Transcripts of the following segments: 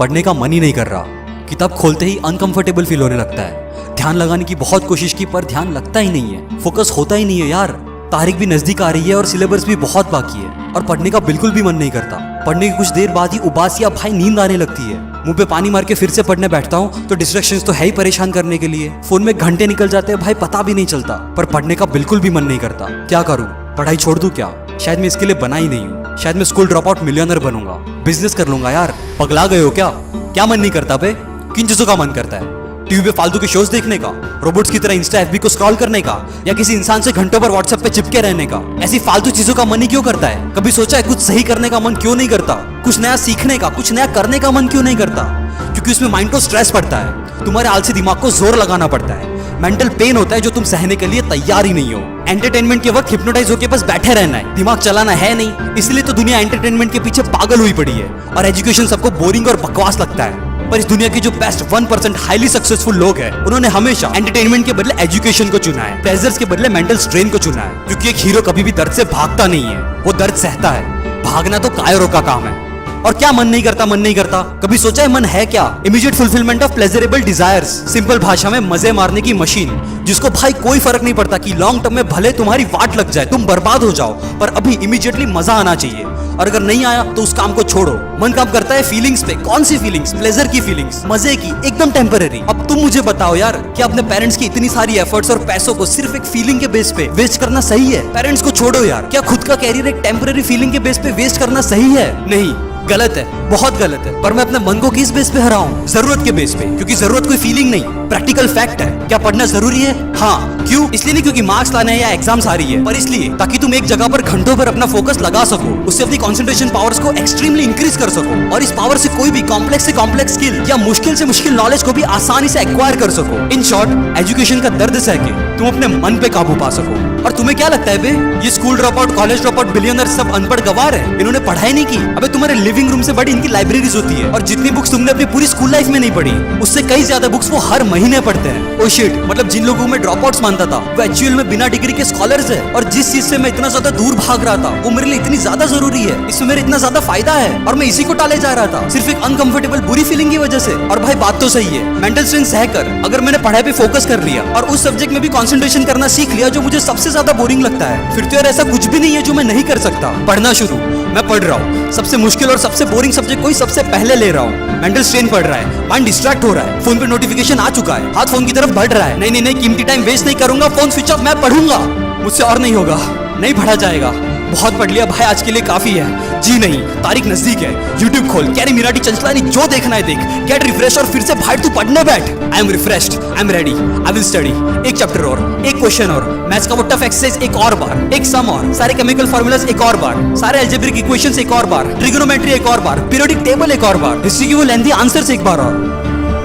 पढ़ने का मन ही नहीं कर रहा। किताब खोलते ही अनकंफर्टेबल फील होने लगता है। ध्यान लगाने की बहुत कोशिश की पर ध्यान लगता ही नहीं है, फोकस होता ही नहीं है यार। तारीख भी नजदीक आ रही है और सिलेबस भी बहुत बाकी है और पढ़ने का बिल्कुल भी मन नहीं करता। पढ़ने की कुछ देर बाद ही उबासी या भाई नींद आने लगती है। मुंह पे पानी मार के फिर से पढ़ने बैठता हूँ तो डिस्ट्रैक्शंस तो है ही परेशान करने के लिए। फोन में घंटे निकल जाते हैं भाई, पता भी नहीं चलता। पर पढ़ने का बिल्कुल भी मन नहीं करता। क्या करूँ? पढ़ाई छोड़ दूं क्या? शायद मैं इसके लिए बना ही नहीं हूँ। शायद मैं स्कूल ड्रॉप आउट मिलियनर बनूंगा, बिजनेस कर लूंगा। यार पगला गए हो क्या? क्या मन नहीं करता बे? किन चीजों का मन करता है? टीवी पे फालतू के शोज देखने का, रोबोट्स की तरह इंस्टा एफबी को स्क्रॉल करने का, या किसी इंसान से घंटों पर व्हाट्सएप पे चिपके रहने का? ऐसी फालतू चीजों का मन ही क्यों करता है? कभी सोचा है कुछ सही करने का मन क्यों नहीं करता? कुछ नया सीखने का, कुछ नया करने का मन क्यों नहीं करता? क्योंकि उसमें माइंड को स्ट्रेस पड़ता है, तुम्हारे आलसी दिमाग को जोर लगाना पड़ता है, मेंटल पेन होता है जो तुम सहने के लिए तैयार ही नहीं हो। एंटरटेनमेंट के वक्त हिप्नोटाइज होकर बस बैठे रहना है, दिमाग चलाना है नहीं। इसलिए तो दुनिया एंटरटेनमेंट के पीछे पागल हुई पड़ी है और एजुकेशन सबको बोरिंग और बकवास लगता है। पर इस दुनिया की जो बेस्ट 1% हाईली सक्सेसफुल लोग हैं, उन्होंने हमेशा एंटरटेनमेंट के बदले एजुकेशन को चुना है, प्लेजर्स के बदले मेंटल स्ट्रेन को चुना है। क्योंकि एक हीरो कभी भी दर्द से भागता नहीं है, वो दर्द सहता है। भागना तो कायरों का काम है। और क्या मन नहीं करता? मन नहीं करता। कभी सोचा है मन है क्या? Immediate fulfilment of pleasurable desires, simple भाषा में मजे मारने की मशीन, जिसको भाई कोई फर्क नहीं पड़ता कि लॉन्ग टर्म में भले तुम्हारी वाट लग जाए, तुम बर्बाद हो जाओ, पर अभी इमीडिएटली मजा आना चाहिए। और अगर नहीं आया तो उस काम को छोड़ो। मन काम करता है फीलिंग्स पे। कौन सी फीलिंग्स? प्लेजर की फीलिंग्स, मजे की, एकदम टेम्पररी। अब तुम मुझे बताओ यार, क्या अपने पेरेंट्स की इतनी सारी एफर्ट्स और पैसों को सिर्फ एक फीलिंग के बेस पे वेस्ट करना सही है? पेरेंट्स को छोड़ो यार, क्या खुद का कैरियर एक टेम्पररी फीलिंग के बेस पे वेस्ट करना सही है? नहीं, गलत है, बहुत गलत है। पर मैं अपने मन को किस बेस पे हराऊं? जरूरत के बेस पे, क्योंकि जरूरत कोई फीलिंग नहीं, प्रैक्टिकल फैक्ट है। क्या पढ़ना जरूरी है? हाँ। क्यों? इसलिए नहीं क्योंकि मार्क्स लाने हैं या एग्जाम्स आ रही है, पर इसलिए ताकि तुम एक जगह पर घंटों पर अपना फोकस लगा सको, उससे अपनी कंसंट्रेशन पावर्स को एक्सट्रीमली इंक्रीज कर सको और इस पावर से कोई भी कॉम्प्लेक्स से कॉम्प्लेक्स स्किल या मुश्किल से मुश्किल नॉलेज को भी आसानी से एक्वायर कर सको। इन शॉर्ट, एजुकेशन का दर्द सह के तुम अपने मन पे काबू पा सको। और तुम्हें क्या लगता है बे, ये school drop out, college drop out, billionaire सब अनपढ़ गवार है? इन्होंने पढ़ाई नहीं की? अबे तुम्हारे लिविंग रूम से बड़ी इनकी लाइब्रेरीज होती है और जितनी बुक्स तुमने अपनी पूरी स्कूल लाइफ में नहीं पढ़ी, उससे कई ज्यादा बुक्स वो हर महीने पढ़ते हैं। ओ शिट, मतलब जिन लोगों में ड्रॉप आउट्स मानता था वो एक्चुअल में बिना डिग्री के स्कॉलर्स है। और जिस चीज से मैं इतना ज्यादा दूर भाग रहा था वो मेरे लिए इतनी ज्यादा जरूरी है, इसमें मेरा इतना ज्यादा फायदा है और मैं इसी को टाले जा रहा था सिर्फ एक अनकंफर्टेबल बुरी फीलिंग की वजह से। और भाई बात तो सही है, मेंटल स्ट्रेन सहकर अगर मैंने पढ़ाई पे फोकस कर लिया और उस सब्जेक्ट में भी कंसंट्रेशन करना सीख लिया जो मुझे सबसे ज्यादा बोरिंग लगता है, फिर तो यार ऐसा कुछ भी नहीं है जो मैं नहीं कर सकता। पढ़ना शुरू मैं पढ़ रहा हूँ, सबसे मुश्किल और सबसे बोरिंग सब्जेक्ट कोई सबसे पहले ले रहा हूँ। मेंटल स्ट्रेन पड़ रहा है, माइंड डिस्ट्रैक्ट हो रहा है, फोन पे नोटिफिकेशन आ चुका है, हाथ फोन की तरफ बढ़ रहा है। नहीं, कीमती टाइम वेस्ट नहीं करूंगा, फोन स्विच ऑफ, मैं पढ़ूंगा। मुझसे और नहीं होगा, नहीं पढ़ा जाएगा। बहुत पढ़ लिया भाई, आज के लिए काफी है। जी नहीं, तारीख नजदीक है। YouTube खोल, कैरी मिराटी चंचलानी, जो देखना है देख, गेट रिफ्रेश और फिर से भाई तू पढ़ने बैठ। I am refreshed, I am ready, I will study. एक चैप्टर और, एक क्वेश्चन और, मैथ्स का वो टफ एक्सरसाइज एक और बार, एक सम और, सारे केमिकल फार्मूलाज एक और बार, सारे अलजेब्रिक इक्वेशंस एक और बार, ट्रिगोनोमेट्री एक और बार, पीरियोडिक टेबल एक और बार, हिस्ट्री की वो लेंथी आंसर्स एक बार और।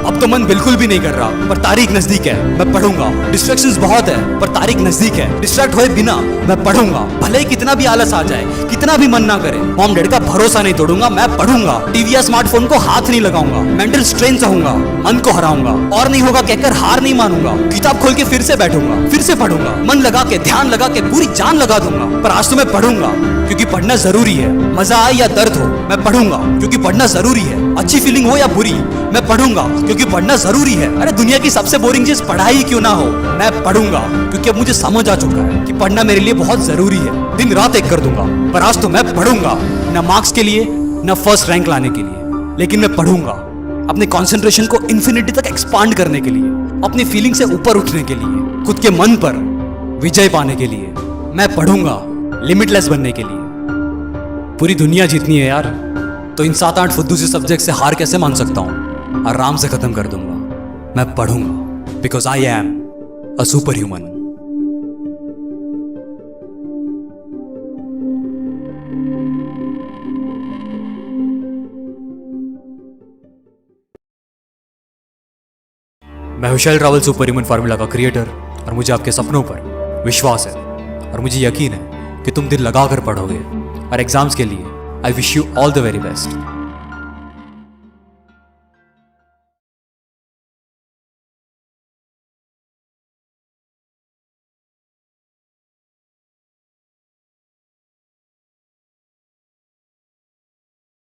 अब तो मन बिल्कुल भी नहीं कर रहा, पर तारीख नजदीक है, मैं पढ़ूंगा। डिस्ट्रैक्शंस बहुत है, पर तारीख नजदीक है, डिस्ट्रैक्ट होए बिना मैं पढ़ूंगा। भले ही कितना भी आलस आ जाए, कितना भी मन ना करे, मॉम डैड का भरोसा नहीं तोड़ूंगा, मैं पढ़ूंगा। टीवी या स्मार्टफोन को हाथ नहीं लगाऊंगा, मेंटल स्ट्रेन सहूंगा, मन को हराऊंगा और नहीं होगा कहकर हार नहीं मानूंगा। किताब खोल के फिर से बैठूंगा, फिर से पढ़ूंगा, मन लगा के, ध्यान लगा के, पूरी जान लगा दूंगा। पर आज तो मैं पढ़ूंगा क्योंकि पढ़ना जरूरी है। मजा आए या दर्द हो, मैं पढ़ूंगा क्योंकि पढ़ना जरूरी है। अच्छी फीलिंग हो या बुरी, मैं पढ़ूंगा क्योंकि पढ़ना जरूरी है। अरे दुनिया की सबसे बोरिंग चीज पढ़ाई क्यों ना हो, मैं पढ़ूंगा क्योंकि अब मुझे समझ आ चुका है कि पढ़ना मेरे लिए बहुत जरूरी है। दिन रात एक कर दूंगा, पर आज तो मैं पढ़ूंगा, न मार्क्स के लिए, न फर्स्ट रैंक लाने के लिए, लेकिन मैं पढ़ूंगा अपने कंसंट्रेशन को इन्फिनिटी तक एक्सपांड करने के लिए, अपनी फीलिंग से ऊपर उठने के लिए, खुद के मन पर विजय पाने के लिए। मैं पढ़ूंगा लिमिटलेस बनने के लिए। पूरी दुनिया जीतनी है यार, तो इन 7-8 फुद्दू से सब्जेक्ट से हार कैसे मान सकता हूं? आराम से खत्म कर दूंगा। मैं पढ़ूंगा because I am a super human. मैं हूं शैल रावल, सुपर ह्यूमन फार्मूला का क्रिएटर, और मुझे आपके सपनों पर विश्वास है और मुझे यकीन है कि तुम दिल लगाकर पढ़ोगे। और एग्जाम्स के लिए I wish you all the very best.